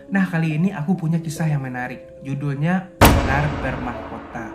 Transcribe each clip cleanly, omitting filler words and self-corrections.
Nah, kali ini aku punya kisah yang menarik. Judulnya Ular Bermahkota.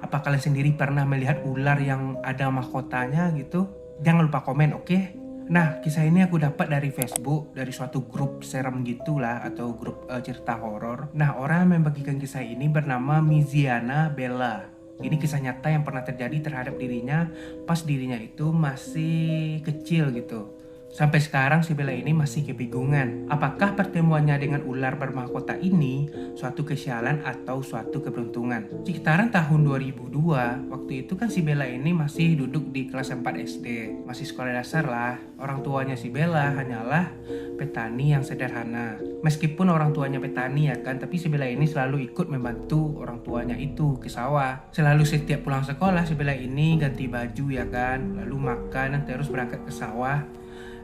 Apa kalian sendiri pernah melihat ular yang ada mahkotanya gitu? Jangan lupa komen, oke? Nah, kisah ini aku dapat dari Facebook, dari suatu grup serem gitulah atau grup cerita horor. Nah, orang yang membagikan kisah ini bernama Miziana Bella. Ini kisah nyata yang pernah terjadi terhadap dirinya pas dirinya itu masih kecil gitu. Sampai sekarang si Bella ini masih kebingungan. Apakah pertemuannya dengan ular bermahkota ini suatu kesialan atau suatu keberuntungan? Sekitaran tahun 2002, waktu itu kan si Bella ini masih duduk di kelas 4 SD. Masih sekolah dasar lah. Orang tuanya si Bella hanyalah petani yang sederhana. Meskipun orang tuanya petani ya kan, tapi si Bella ini selalu ikut membantu orang tuanya itu ke sawah. Selalu setiap pulang sekolah si Bella ini ganti baju ya kan, lalu makan dan terus berangkat ke sawah.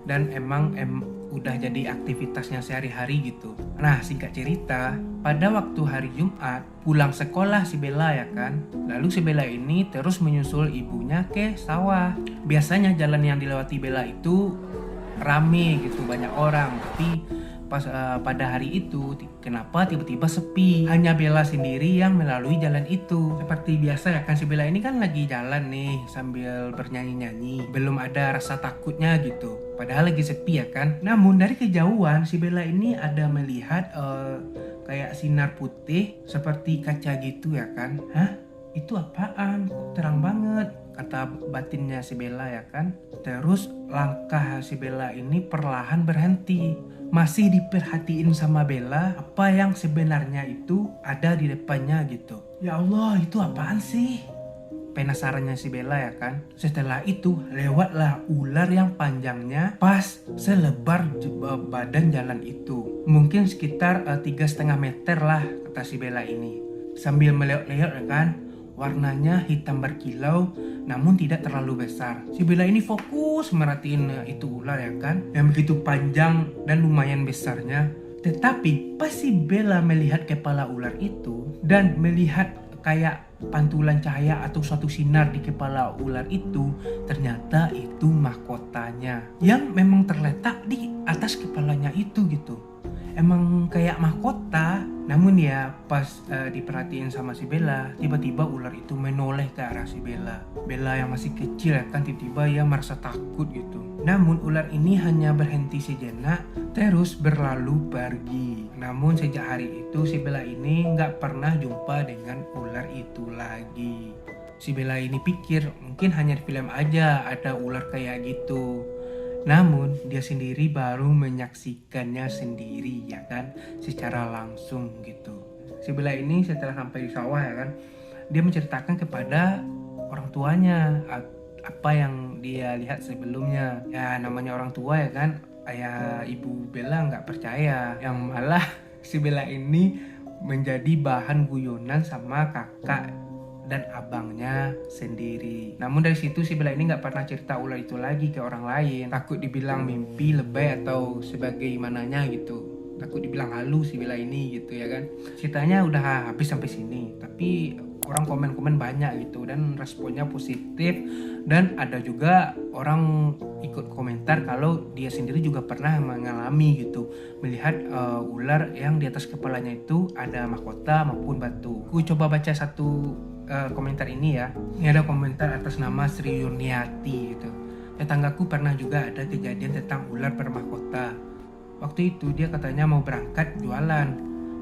Dan emang udah jadi aktivitasnya sehari-hari gitu. Nah, singkat cerita, pada waktu hari Jumat pulang sekolah si Bella ya kan, lalu si Bella ini terus menyusul ibunya ke sawah. Biasanya jalan yang dilewati Bella itu rame gitu, banyak orang, tapi pas pada hari itu kenapa tiba-tiba sepi, hanya Bella sendiri yang melalui jalan itu. Seperti biasa ya kan, si Bella ini kan lagi jalan nih sambil bernyanyi-nyanyi, belum ada rasa takutnya gitu, padahal lagi sepi ya kan. Namun dari kejauhan si Bella ini ada melihat kayak sinar putih seperti kaca gitu ya kan. Hah? Itu apaan? Kok terang banget? Kata batinnya si Bella ya kan. Terus langkah si Bella ini perlahan berhenti. Masih diperhatiin sama Bella apa yang sebenarnya itu ada di depannya gitu. Ya Allah, itu apaan sih? Penasarannya si Bella ya kan. Setelah itu lewatlah ular yang panjangnya pas selebar badan jalan itu. Mungkin sekitar 3,5 meter lah kata si Bella ini. Sambil melihat-lihat ya kan, warnanya hitam berkilau namun tidak terlalu besar. Si Bella ini fokus merhatiin itu ular ya kan, yang begitu panjang dan lumayan besarnya. Tetapi pas si Bella melihat kepala ular itu dan melihat kayak pantulan cahaya atau suatu sinar di kepala ular itu, ternyata itu mahkotanya yang memang terletak di atas kepalanya itu gitu. Emang kayak mahkota, namun ya pas diperhatiin sama si Bella, tiba-tiba ular itu menoleh ke arah si Bella. Bella yang masih kecil ya kan, tiba-tiba ia merasa takut gitu. Namun ular ini hanya berhenti sejenak, terus berlalu pergi. Namun sejak hari itu si Bella ini nggak pernah jumpa dengan ular itu lagi. Si Bella ini pikir mungkin hanya di film aja ada ular kayak gitu. Namun dia sendiri baru menyaksikannya sendiri ya kan, secara langsung gitu. Si Bella ini setelah sampai di sawah ya kan, dia menceritakan kepada orang tuanya apa yang dia lihat sebelumnya. Ya namanya orang tua ya kan, ayah ibu Bella nggak percaya, yang malah si Bella ini menjadi bahan guyonan sama kakak dan abangnya sendiri. Namun dari situ si Bella ini nggak pernah cerita ular itu lagi ke orang lain. Takut dibilang mimpi lebay atau sebagaimananya gitu. Takut dibilang halu si Bella ini gitu ya kan. Ceritanya udah habis sampai sini. Tapi orang komen-komen banyak gitu dan responnya positif. Dan ada juga orang ikut komentar kalau dia sendiri juga pernah mengalami gitu, melihat ular yang di atas kepalanya itu ada mahkota maupun batu. Aku coba baca satu komentar ini ya. Ini ada komentar atas nama Sri Yurniati gitu. Tetanggaku pernah juga ada kejadian tentang ular bermahkota. Waktu itu dia katanya mau berangkat jualan.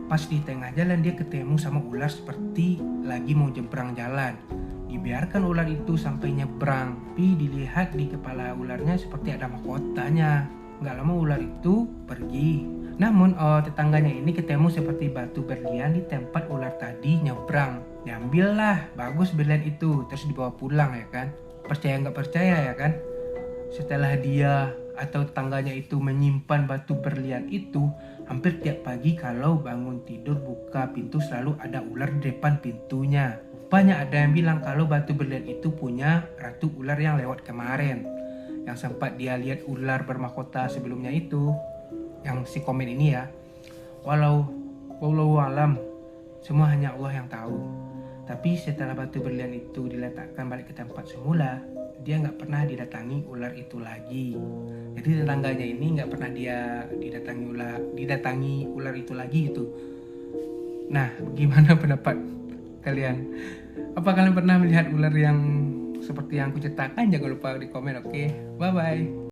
Pas di tengah jalan dia ketemu sama ular seperti lagi mau nyebrang jalan. Dibiarkan ular itu sampai nyebrang, tapi dilihat di kepala ularnya seperti ada mahkotanya. Gak lama ular itu pergi. Namun tetangganya ini ketemu seperti batu berlian di tempat ular tadi nyebrang. Diambil lah, bagus berlian itu, terus dibawa pulang ya kan. Percaya nggak percaya ya kan. Setelah dia atau tetangganya itu menyimpan batu berlian itu, hampir tiap pagi kalau bangun tidur buka pintu selalu ada ular di depan pintunya. Rupanya ada yang bilang kalau batu berlian itu punya ratu ular yang lewat kemarin, yang sempat dia lihat ular bermahkota sebelumnya itu. Yang si komen ini ya, wallahu alam, semua hanya Allah yang tahu. Tapi setelah batu berlian itu diletakkan balik ke tempat semula, dia nggak pernah didatangi ular itu lagi. Jadi tetangganya ini nggak pernah dia didatangi ular itu lagi itu. Nah, gimana pendapat kalian? Apa kalian pernah melihat ular yang seperti yang aku ceritakan? Jangan lupa di komen, oke? Bye bye.